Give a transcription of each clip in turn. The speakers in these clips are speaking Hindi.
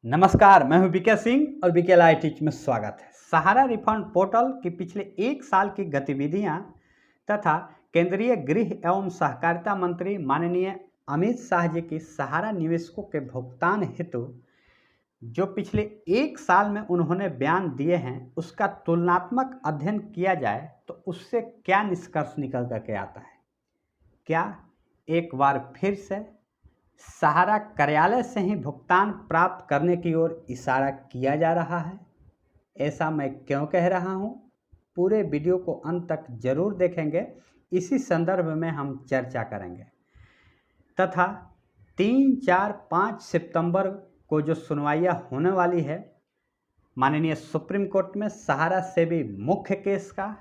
नमस्कार, मैं हूं बीके सिंह और बीके लाइव टीच में स्वागत है। सहारा रिफंड पोर्टल की पिछले एक साल की गतिविधियां तथा केंद्रीय गृह एवं सहकारिता मंत्री माननीय अमित शाह जी की सहारा निवेशकों के भुगतान हेतु जो पिछले एक साल में उन्होंने बयान दिए हैं, उसका तुलनात्मक अध्ययन किया जाए तो उससे क्या निष्कर्ष निकल करके आता है। क्या एक बार फिर से सहारा कार्यालय से ही भुगतान प्राप्त करने की ओर इशारा किया जा रहा है? ऐसा मैं क्यों कह रहा हूं? पूरे वीडियो को अंत तक जरूर देखेंगे। इसी संदर्भ में हम चर्चा करेंगे तथा 3, 4, 5 सितंबर को जो सुनवाइयां होने वाली है माननीय सुप्रीम कोर्ट में सहारा से भी मुख्य केस का,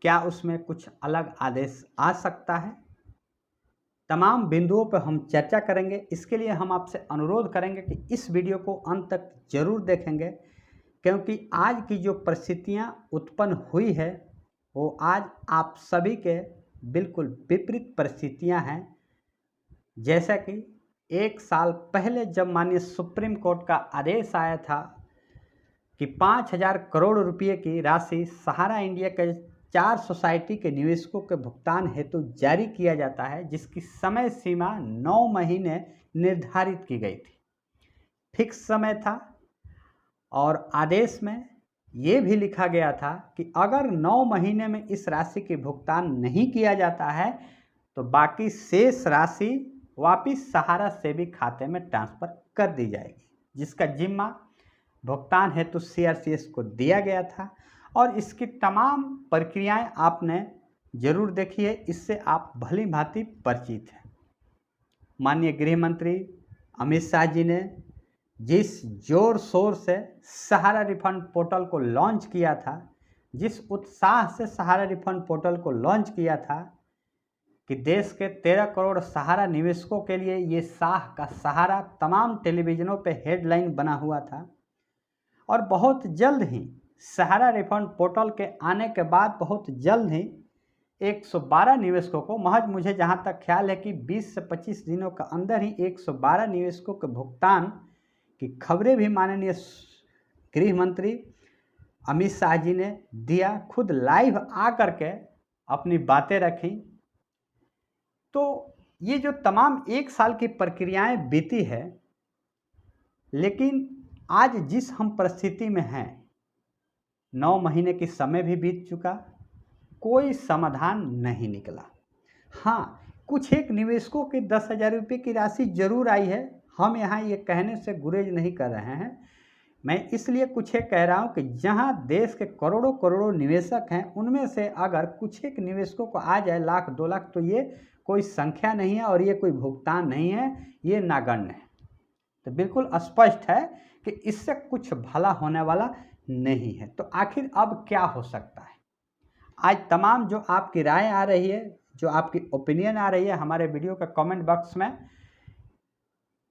क्या उसमें कुछ अलग आदेश आ सकता है? तमाम बिंदुओं पर हम चर्चा करेंगे। इसके लिए हम आपसे अनुरोध करेंगे कि इस वीडियो को अंत तक जरूर देखेंगे, क्योंकि आज की जो परिस्थितियां उत्पन्न हुई है वो आज आप सभी के बिल्कुल विपरीत परिस्थितियां हैं। जैसा कि एक साल पहले जब माननीय सुप्रीम कोर्ट का आदेश आया था कि 5,000 करोड़ रुपये की राशि सहारा इंडिया के 4 सोसाइटी के निवेशकों के भुगतान हेतु जारी किया जाता है, जिसकी समय सीमा 9 महीने निर्धारित की गई थी। फिक्स समय था और आदेश में ये भी लिखा गया था कि अगर 9 महीने में इस राशि की भुगतान नहीं किया जाता है तो बाकी शेष राशि वापिस सहारा सेवी खाते में ट्रांसफर कर दी जाएगी, जिसका जिम्मा भुगतान हेतु CRCS को दिया गया था। और इसकी तमाम प्रक्रियाएं आपने जरूर देखी है, इससे आप भली भांति परिचित हैं। माननीय गृह मंत्री अमित शाह जी ने जिस जोर शोर से सहारा रिफंड पोर्टल को लॉन्च किया था, जिस उत्साह से सहारा रिफंड पोर्टल को लॉन्च किया था कि देश के 13 करोड़ सहारा निवेशकों के लिए ये शाह का सहारा तमाम टेलीविजनों पे हेडलाइन बना हुआ था। और बहुत जल्द ही सहारा रिफंड पोर्टल के आने के बाद बहुत जल्द ही 112 निवेशकों को, महज मुझे जहां तक ख्याल है कि 20 से 25 दिनों के अंदर ही 112 निवेशकों के भुगतान की खबरें भी माननीय गृह मंत्री अमित शाह जी ने दिया, खुद लाइव आ करके अपनी बातें रखी। तो ये जो तमाम एक साल की प्रक्रियाएं बीती है, लेकिन आज जिस हम परिस्थिति में हैं, 9 महीने की समय भी बीत चुका, कोई समाधान नहीं निकला। हाँ, कुछ एक निवेशकों की 10,000 रुपये की राशि जरूर आई है। हम यहाँ ये कहने से गुरेज नहीं कर रहे हैं। मैं इसलिए कुछ एक कह रहा हूँ कि जहाँ देश के करोड़ों करोड़ों निवेशक हैं, उनमें से अगर कुछ एक निवेशकों को आ जाए लाख 2 लाख, तो ये कोई संख्या नहीं है और ये कोई भुगतान नहीं है, ये नागण्य है। तो बिल्कुल स्पष्ट है कि इससे कुछ भला होने वाला नहीं है। तो आखिर अब क्या हो सकता है? आज तमाम जो आपकी राय आ रही है, जो आपकी ओपिनियन आ रही है हमारे वीडियो के कमेंट बॉक्स में,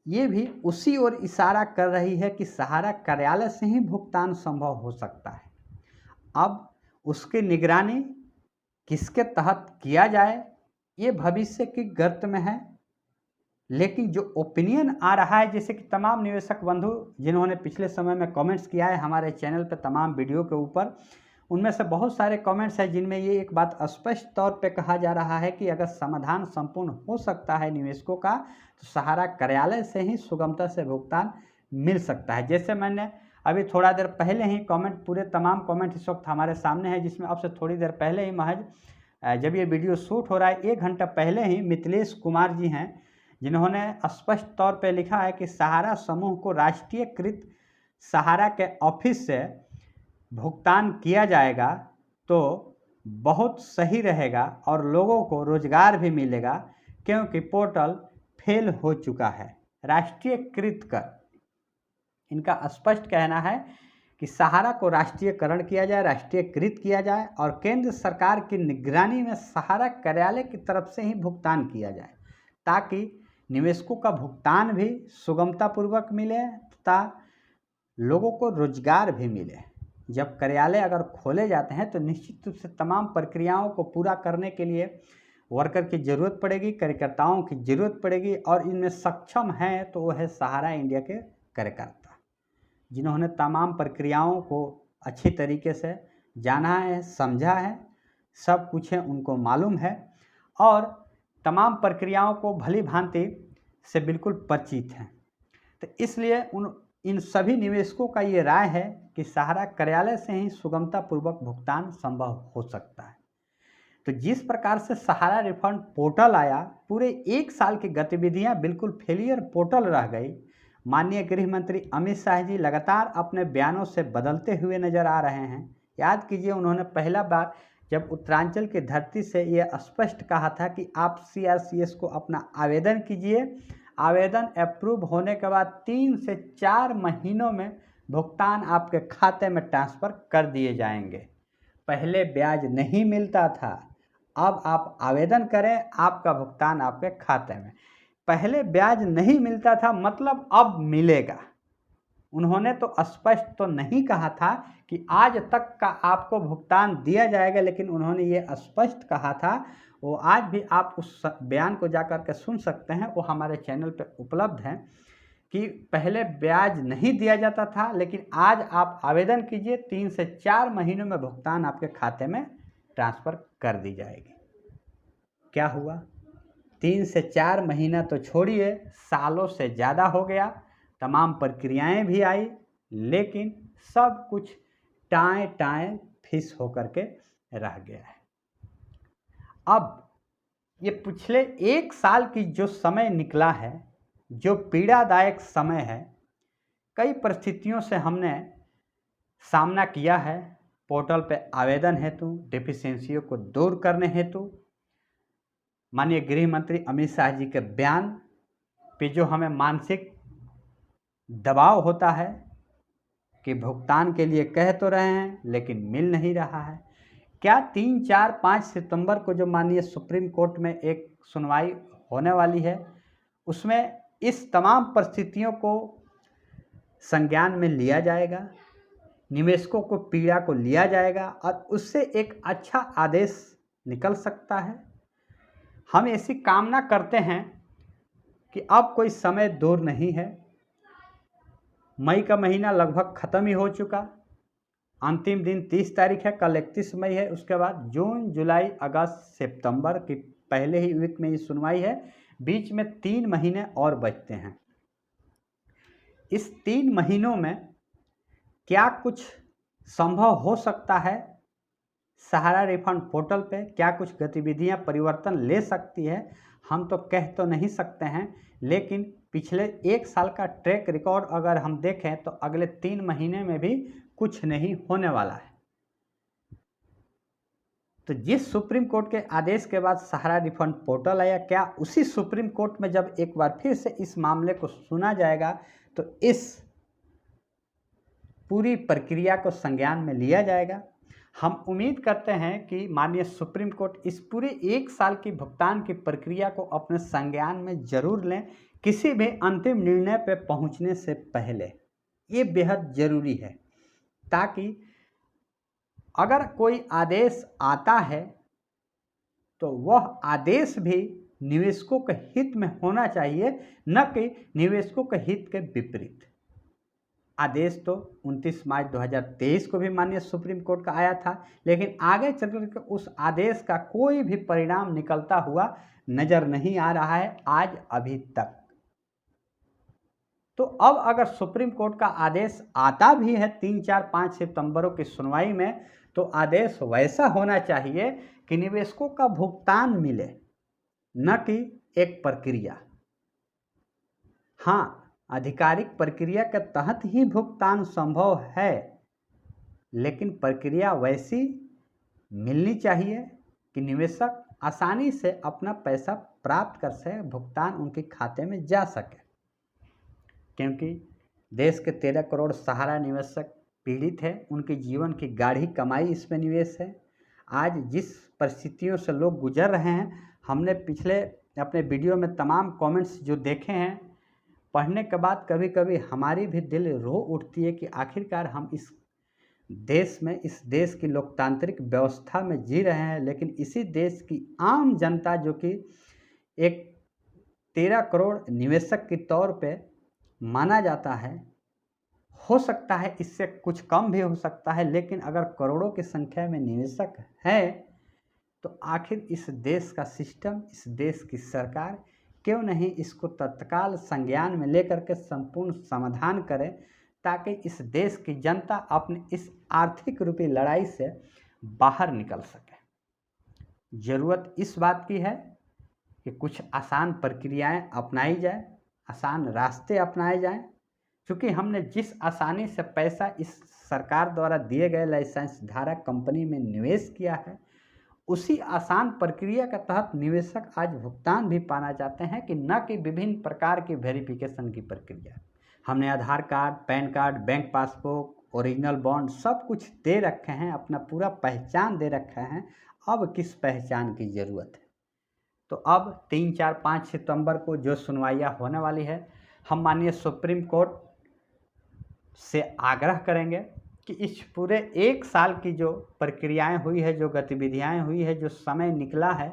ये भी उसी ओर इशारा कर रही है कि सहारा कार्यालय से ही भुगतान संभव हो सकता है। अब उसकी निगरानी किसके तहत किया जाए, ये भविष्य की गर्त में है। लेकिन जो ओपिनियन आ रहा है, जैसे कि तमाम निवेशक बंधु जिन्होंने पिछले समय में कमेंट्स किया है हमारे चैनल पर तमाम वीडियो के ऊपर, उनमें से बहुत सारे कमेंट्स हैं जिनमें ये एक बात स्पष्ट तौर पे कहा जा रहा है कि अगर समाधान संपूर्ण हो सकता है निवेशकों का, तो सहारा कार्यालय से ही सुगमता से भुगतान मिल सकता है। जैसे मैंने अभी थोड़ा देर पहले ही कमेंट, पूरे तमाम कमेंट इस वक्त हमारे सामने है, जिसमें अब से थोड़ी देर पहले ही, महज जब ये वीडियो शूट हो रहा है 1 घंटा पहले ही, मिथिलेश कुमार जी हैं जिन्होंने स्पष्ट तौर पे लिखा है कि सहारा समूह को राष्ट्रीयकृत सहारा के ऑफिस से भुगतान किया जाएगा तो बहुत सही रहेगा और लोगों को रोजगार भी मिलेगा, क्योंकि पोर्टल फेल हो चुका है। राष्ट्रीयकृत कर, इनका स्पष्ट कहना है कि सहारा को राष्ट्रीयकरण किया जाए, राष्ट्रीयकृत किया जाए और केंद्र सरकार की निगरानी में सहारा कार्यालय की तरफ से ही भुगतान किया जाए, ताकि निवेशकों का भुगतान भी सुगमतापूर्वक मिले तथा लोगों को रोजगार भी मिले। जब कार्यालय अगर खोले जाते हैं तो निश्चित रूप से तमाम प्रक्रियाओं को पूरा करने के लिए वर्कर की ज़रूरत पड़ेगी, कार्यकर्ताओं की ज़रूरत पड़ेगी, और इनमें सक्षम हैं तो वो है सहारा इंडिया के कार्यकर्ता। जिन्होंने तमाम प्रक्रियाओं को अच्छी तरीके से जाना है, समझा है, सब कुछ है उनको मालूम है और तमाम प्रक्रियाओं को भली भांति से बिल्कुल परिचित हैं। तो इसलिए इन सभी निवेशकों का ये राय है कि सहारा कार्यालय से ही सुगमतापूर्वक भुगतान संभव हो सकता है। तो जिस प्रकार से सहारा रिफंड पोर्टल आया, पूरे 1 साल की गतिविधियां बिल्कुल फेलियर पोर्टल रह गई। माननीय गृह मंत्री अमित शाह जी लगातार अपने बयानों से बदलते हुए नजर आ रहे हैं। याद कीजिए, उन्होंने पहला बार जब उत्तरांचल की धरती से यह स्पष्ट कहा था कि आप CRCS को अपना आवेदन कीजिए, आवेदन अप्रूव होने के बाद 3 से 4 महीनों में भुगतान आपके खाते में ट्रांसफ़र कर दिए जाएंगे। पहले ब्याज नहीं मिलता था, अब आप आवेदन करें, आपका भुगतान आपके खाते में। पहले ब्याज नहीं मिलता था मतलब अब मिलेगा। उन्होंने तो स्पष्ट तो नहीं कहा था कि आज तक का आपको भुगतान दिया जाएगा, लेकिन उन्होंने ये स्पष्ट कहा था। वो आज भी आप उस बयान को जाकर के सुन सकते हैं, वो हमारे चैनल पर उपलब्ध है कि पहले ब्याज नहीं दिया जाता था, लेकिन आज आप आवेदन कीजिए, 3 से 4 महीनों में भुगतान आपके खाते में ट्रांसफ़र कर दी जाएगी। क्या हुआ? 3 से 4 महीना तो छोड़िए, सालों से ज़्यादा हो गया। तमाम प्रक्रियाएं भी आई, लेकिन सब कुछ टाएं टाएं फिस होकर के रह गया है। अब ये पिछले 1 साल की जो समय निकला है, जो पीड़ादायक समय है, कई परिस्थितियों से हमने सामना किया है। पोर्टल पे आवेदन हेतु, डेफिशिएंसियों को दूर करने हेतु माननीय गृह मंत्री अमित शाह जी के बयान पे जो हमें मानसिक दबाव होता है कि भुगतान के लिए कह तो रहे हैं लेकिन मिल नहीं रहा है। क्या 3, 4, 5 सितंबर को जो माननीय सुप्रीम कोर्ट में एक सुनवाई होने वाली है, उसमें इस तमाम परिस्थितियों को संज्ञान में लिया जाएगा, निवेशकों को पीड़ा को लिया जाएगा और उससे एक अच्छा आदेश निकल सकता है। हम ऐसी कामना करते हैं कि अब कोई समय दूर नहीं है। मई का महीना लगभग ख़त्म ही हो चुका। अंतिम दिन 30 तारीख है, कल 31 मई है। उसके बाद जून, जुलाई, अगस्त, सितंबर की पहले ही वीक में ये सुनवाई है। बीच में 3 महीने और बचते हैं। इस 3 महीनों में क्या कुछ संभव हो सकता है? सहारा रिफंड पोर्टल पे क्या कुछ गतिविधियां परिवर्तन ले सकती है? हम तो कह तो नहीं सकते हैं, लेकिन पिछले 1 साल का ट्रैक रिकॉर्ड अगर हम देखें तो अगले 3 महीने में भी कुछ नहीं होने वाला है। तो जिस सुप्रीम कोर्ट के आदेश के बाद सहारा रिफंड पोर्टल आया, क्या उसी सुप्रीम कोर्ट में जब एक बार फिर से इस मामले को सुना जाएगा तो इस पूरी प्रक्रिया को संज्ञान में लिया जाएगा? हम उम्मीद करते हैं कि माननीय सुप्रीम कोर्ट इस पूरे 1 साल की भुगतान की प्रक्रिया को अपने संज्ञान में जरूर लें, किसी भी अंतिम निर्णय पर पहुंचने से पहले। ये बेहद ज़रूरी है, ताकि अगर कोई आदेश आता है तो वह आदेश भी निवेशकों के हित में होना चाहिए, न कि निवेशकों के हित के विपरीत। आदेश तो 29 मार्च 2023 को भी माननीय सुप्रीम कोर्ट का आया था, लेकिन आगे चल कर उस आदेश का कोई भी परिणाम निकलता हुआ नजर नहीं आ रहा है आज अभी तक। तो अब अगर सुप्रीम कोर्ट का आदेश आता भी है 3, 4, 5 सितंबरों की सुनवाई में, तो आदेश वैसा होना चाहिए कि निवेशकों का भुगतान मिले, न कि एक प्रक्रिया। हाँ, आधिकारिक प्रक्रिया के तहत ही भुगतान संभव है, लेकिन प्रक्रिया वैसी मिलनी चाहिए कि निवेशक आसानी से अपना पैसा प्राप्त कर सके, भुगतान उनके खाते में जा सके। क्योंकि देश के 13 करोड़ सहारा निवेशक पीड़ित है, उनके जीवन की गाढ़ी कमाई इसमें निवेश है। आज जिस परिस्थितियों से लोग गुजर रहे हैं, हमने पिछले अपने वीडियो में तमाम कमेंट्स जो देखे हैं, पढ़ने के बाद कभी कभी हमारी भी दिल रो उठती है कि आखिरकार हम इस देश में, इस देश की लोकतांत्रिक व्यवस्था में जी रहे हैं, लेकिन इसी देश की आम जनता जो कि एक 13 करोड़ निवेशक के तौर पे माना जाता है, हो सकता है इससे कुछ कम भी हो सकता है, लेकिन अगर करोड़ों की संख्या में निवेशक हैं तो आखिर इस देश का सिस्टम, इस देश की सरकार क्यों नहीं इसको तत्काल संज्ञान में लेकर के संपूर्ण समाधान करे, ताकि इस देश की जनता अपनी इस आर्थिक रूपी लड़ाई से बाहर निकल सके। ज़रूरत इस बात की है कि कुछ आसान प्रक्रियाएं अपनाई जाए, आसान रास्ते अपनाए जाएं, क्योंकि हमने जिस आसानी से पैसा इस सरकार द्वारा दिए गए लाइसेंस धारक कंपनी में निवेश किया है, उसी आसान प्रक्रिया के तहत निवेशक आज भुगतान भी पाना चाहते हैं, कि न कि विभिन्न प्रकार की वेरिफिकेशन की प्रक्रिया। हमने Aadhaar card, PAN card, bank passbook, original bond सब कुछ दे रखे हैं, अपना पूरा पहचान दे रखे हैं। अब किस पहचान की ज़रूरत है? तो अब 3, 4, 5 सितंबर को जो सुनवाइयाँ होने वाली है, हम माननीय सुप्रीम कोर्ट से आग्रह करेंगे कि इस पूरे 1 साल की जो प्रक्रियाएं हुई है, जो गतिविधियां हुई है, जो समय निकला है,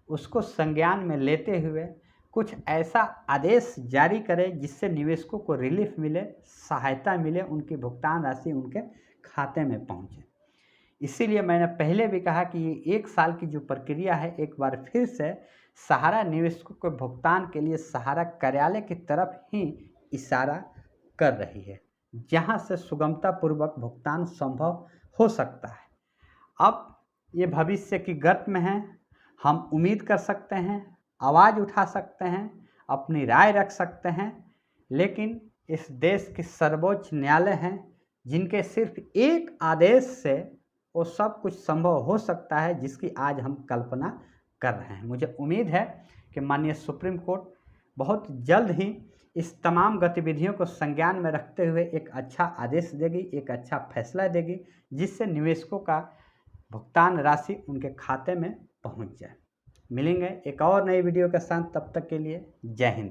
उसको संज्ञान में लेते हुए कुछ ऐसा आदेश जारी करें जिससे निवेशकों को रिलीफ मिले, सहायता मिले, उनकी भुगतान राशि उनके खाते में पहुंचे। इसीलिए मैंने पहले भी कहा कि ये 1 साल की जो प्रक्रिया है, एक बार फिर से सहारा निवेशकों के भुगतान के लिए सहारा कार्यालय की तरफ ही इशारा कर रही है, जहां से सुगमतापूर्वक भुगतान संभव हो सकता है। अब ये भविष्य की गर्त में है, हम उम्मीद कर सकते हैं, आवाज़ उठा सकते हैं, अपनी राय रख सकते हैं, लेकिन इस देश के सर्वोच्च न्यायालय हैं, जिनके सिर्फ एक आदेश से वो सब कुछ संभव हो सकता है, जिसकी आज हम कल्पना कर रहे हैं। मुझे उम्मीद है कि माननीय सुप्रीम कोर्ट बहुत जल्द ही इस तमाम गतिविधियों को संज्ञान में रखते हुए एक अच्छा आदेश देगी, एक अच्छा फैसला देगी, जिससे निवेशकों का भुगतान राशि उनके खाते में पहुंच जाए। मिलेंगे एक और नई वीडियो के साथ, तब तक के लिए जय हिंद।